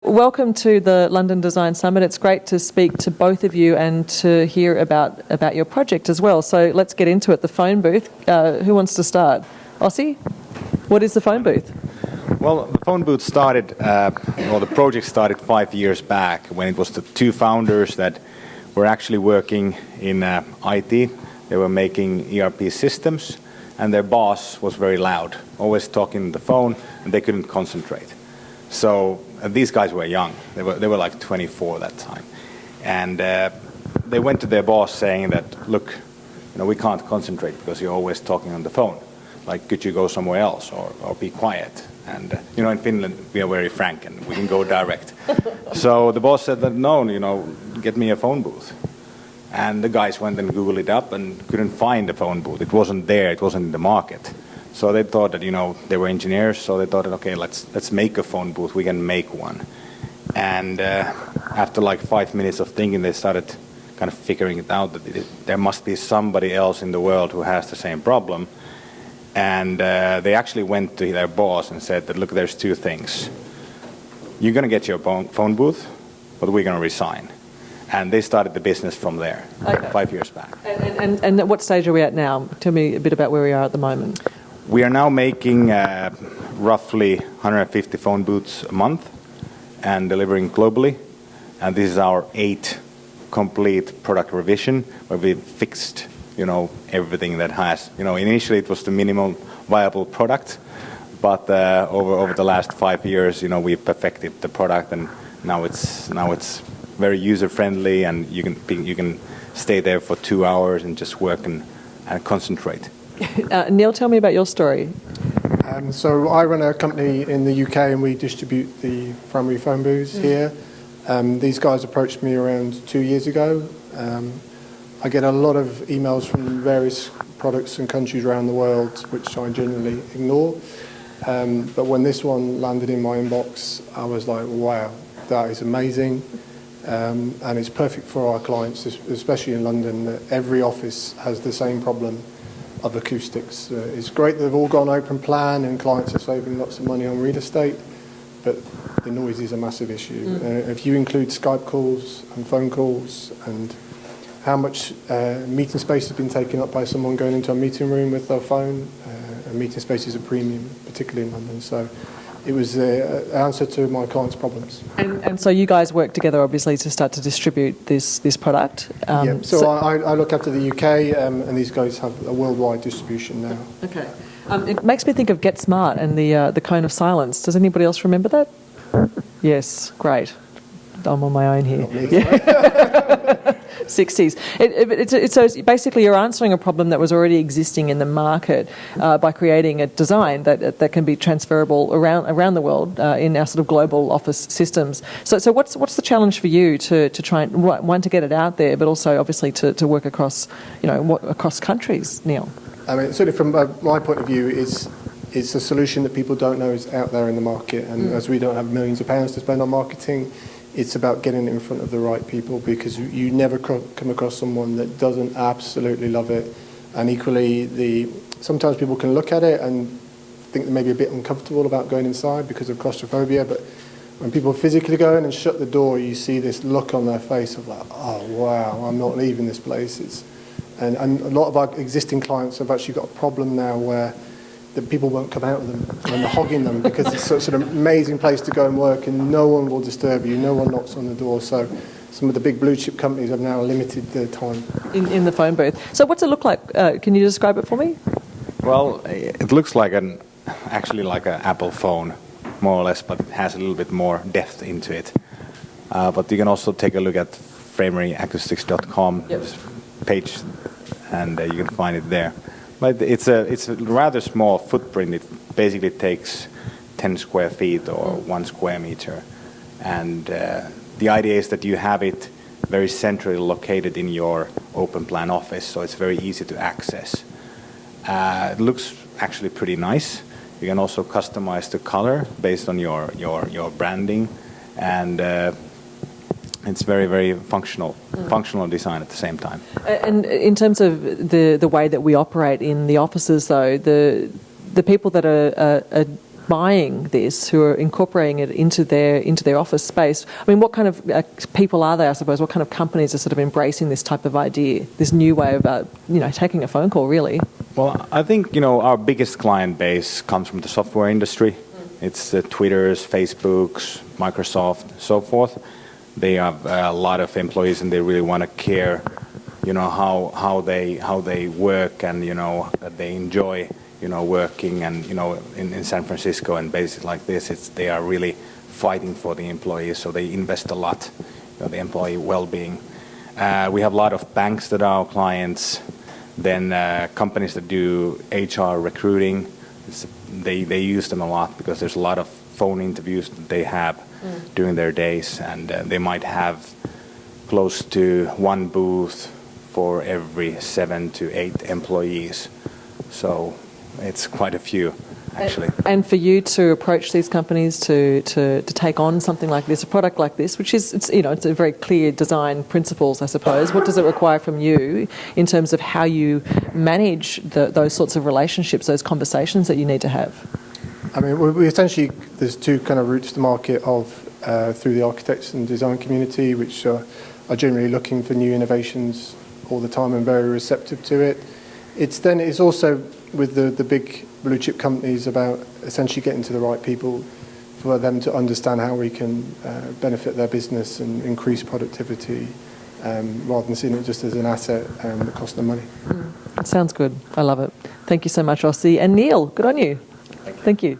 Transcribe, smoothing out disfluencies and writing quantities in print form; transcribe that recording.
welcome to the London Design Summit. It's great to speak to both of you and to hear about your project as well. So let's get into it. The phone booth. Who wants to start? Ossie? What is the phone booth? Well, the phone booth started, the project started 5 years back when it was the two founders that were actually working in IT. They were making ERP systems, and their boss was very loud, always talking on the phone, and they couldn't concentrate. So these guys were young. They were like 24 that time. And they went to their boss saying that, look, we can't concentrate because you're always talking on the phone. Like, could you go somewhere else or be quiet? And, in Finland, we are very frank and we can go direct. So the boss said that, no, get me a phone booth. And the guys went and Googled it up and couldn't find the phone booth. It wasn't there. It wasn't in the market. So they thought that, they were engineers. So they thought that, okay, let's make a phone booth. We can make one. And after like 5 minutes of thinking, they started kind of figuring it out that there must be somebody else in the world who has the same problem. And they actually went to their boss and said that, look, there's two things. You're going to get your phone booth, but we're going to resign. And they started the business from there, 5 years back. And at what stage are we at now? Tell me a bit about where we are at the moment. We are now making roughly 150 phone booths a month and delivering globally. And this is our 8th complete product revision where we fixed, everything that has. Initially it was the minimum viable product, but over the last 5 years, we perfected the product, and now it's very user-friendly, and you can stay there for 2 hours and just work and concentrate. Neil, tell me about your story. So I run a company in the UK, and we distribute the Framery phone booths here. These guys approached me around 2 years ago. I get a lot of emails from various products and countries around the world, which I generally ignore. But when this one landed in my inbox, I was like, wow, that is amazing. And it's perfect for our clients, especially in London. That every office has the same problem of acoustics. It's great that they've all gone open plan and clients are saving lots of money on real estate, but the noise is a massive issue. If you include Skype calls and phone calls and how much meeting space has been taken up by someone going into a meeting room with their phone, and meeting space is a premium, particularly in London. So it was the answer to my clients' problems. And so you guys work together, obviously, to start to distribute this product. So I look after the UK, and these guys have a worldwide distribution now. Okay. It makes me think of Get Smart and the cone of silence. Does anybody else remember that? Yes, great. I'm on my own here. 60s. So basically you're answering a problem that was already existing in the market by creating a design that can be transferable around the world in our sort of global office systems. So what's the challenge for you to try and, one, to get it out there, but also obviously to work across across countries, Neil? I mean, certainly from my point of view, it's a solution that people don't know is out there in the market, and as we don't have millions of pounds to spend on marketing, it's about getting it in front of the right people, because you never come across someone that doesn't absolutely love it. And equally, sometimes people can look at it and think they may be a bit uncomfortable about going inside because of claustrophobia, but when people physically go in and shut the door, you see this look on their face of like, oh wow, I'm not leaving this place. And a lot of our existing clients have actually got a problem now where the people won't come out of them and they're hogging them because it's such an amazing place to go and work, and no one will disturb you, no one knocks on the door. So some of the big blue chip companies have now limited their time. In the phone booth. So what's it look like? Can you describe it for me? Well, it looks like actually like an Apple phone, more or less, but it has a little bit more depth into it. But you can also take a look at frameryacoustics.com page, and you can find it there. But it's a rather small footprint. It basically takes 10 square feet or 1 square meter. And the idea is that you have it very centrally located in your open plan office, so it's very easy to access. It looks actually pretty nice. You can also customize the color based on your branding, and it's very, very functional design at the same time. And in terms of the way that we operate in the offices, though, the people that are buying this, who are incorporating it into their office space. I mean, what kind of people are they, I suppose? What kind of companies are sort of embracing this type of idea, this new way of, taking a phone call, really? Well, I think, our biggest client base comes from the software industry. It's the Twitters, Facebooks, Microsoft, so forth. They have a lot of employees, and they really want to care, how they work, and that they enjoy, working, and in San Francisco and bases like this, they are really fighting for the employees, so they invest a lot, the employee well-being. We have a lot of banks that are our clients. Then companies that do HR recruiting, they use them a lot because there's a lot of phone interviews that they have during their days, and they might have close to one booth for every 7 to 8 employees. So it's quite a few, actually. And for you to approach these companies to take on something like this, a product like this, which is, it's a very clear design principles, I suppose. What does it require from you in terms of how you manage those sorts of relationships, those conversations that you need to have? I mean, we essentially, there's two kind of routes to market through the architects and design community, which are generally looking for new innovations all the time and very receptive to it. It's also with the big blue chip companies about essentially getting to the right people for them to understand how we can benefit their business and increase productivity, rather than seeing it just as an asset that costs them money. Sounds good. I love it. Thank you so much, Ossie. And Neil, good on you. Thank you.